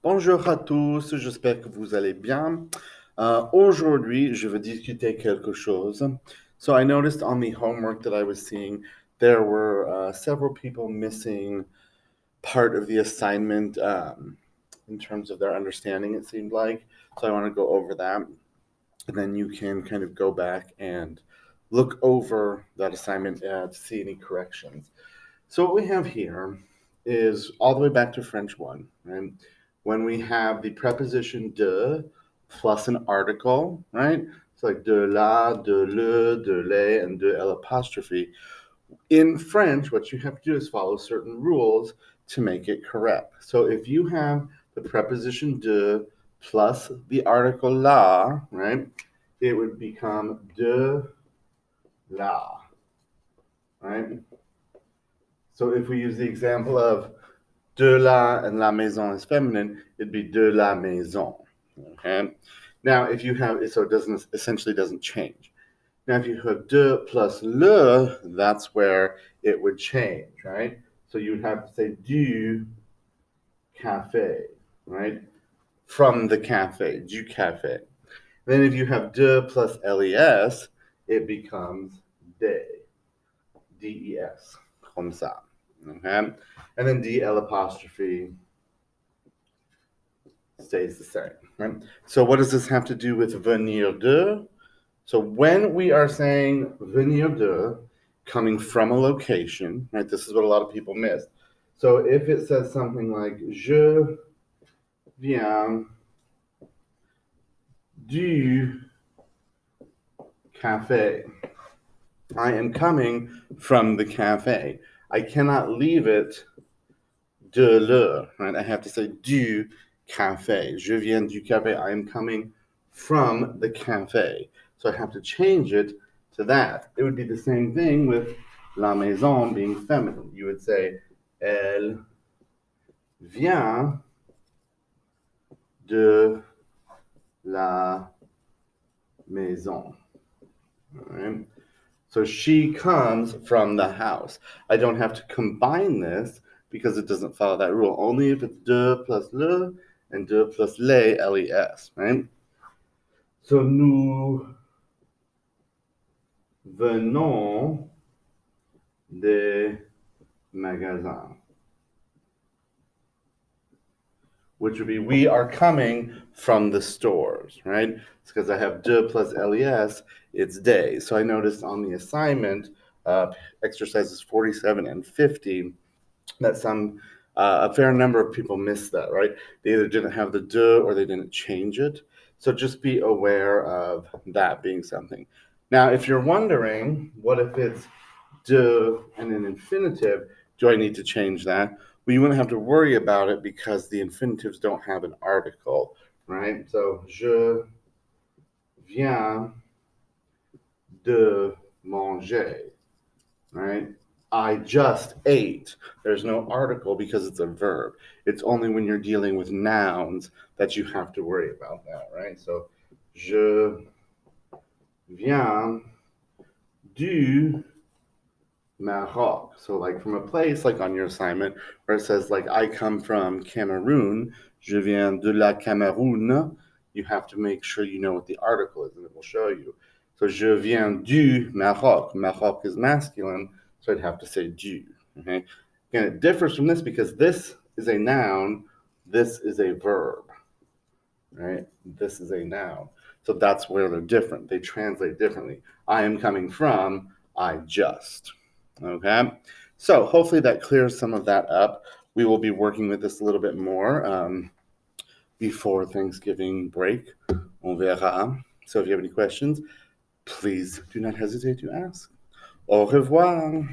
Bonjour à tous, j'espère que vous allez bien. Aujourd'hui, je veux discuter quelque chose. So I noticed on the homework that I was seeing, there were several people missing part of the assignment in terms of their understanding, it seemed like. So I want to go over that. And then you can kind of go back and look over that assignment to see any corrections. So what we have here is all the way back to French 1, right? When we have the preposition de plus an article, right? It's like de la, de le, de les, and de l apostrophe. In French, what you have to do is follow certain rules to make it correct. So if you have the preposition de plus the article la, right? It would become de la, right? So if we use the example of de la and la maison is feminine, it'd be de la maison. Okay. Now, if you have, so it doesn't essentially doesn't change. Now, if you have de plus le, that's where it would change, right? So you would have to say du café, right? From the cafe, du café. Then if you have de plus les, it becomes de, des, comme ça. Okay. And then dl apostrophe stays the same, right? So what does this have to do with venir de? So when we are saying venir de, coming from a location, right? This is what a lot of people miss. So if it says something like je viens du café, I am coming from the cafe. I cannot leave it de le, right? I have to say du café. Je viens du café. I am coming from the cafe. So I have to change it to that. It would be the same thing with la maison being feminine. You would say elle vient de la maison. All right? So she comes from the house. I don't have to combine this because it doesn't follow that rule. Only if it's de plus le and de plus les, les, right? So nous venons des magasins, which would be we are coming from the stores, right? It's because I have de plus les, it's day. So I noticed on the assignment, exercises 47 and 50, that a fair number of people missed that, right? They either didn't have the de or they didn't change it. So just be aware of that being something. Now, if you're wondering, what if it's de and an infinitive? Do I need to change that? Well, you wouldn't have to worry about it because the infinitives don't have an article, right? So, je viens de manger, right? I just ate. There's no article because it's a verb. It's only when you're dealing with nouns that you have to worry about that, right? So, je viens du Maroc. So, like from a place, like on your assignment, where it says, like, I come from Cameroon, je viens de la Cameroun, you have to make sure you know what the article is, and it will show you. So, je viens du Maroc. Maroc is masculine, so I'd have to say du. Okay. Again, it differs from this because this is a noun, this is a verb, right? This is a noun. So that's where they're different. They translate differently. I am coming from, I just. Okay. So hopefully that clears some of that up. We will be working with this a little bit more before Thanksgiving break. On verra. So if you have any questions, please do not hesitate to ask. Au revoir.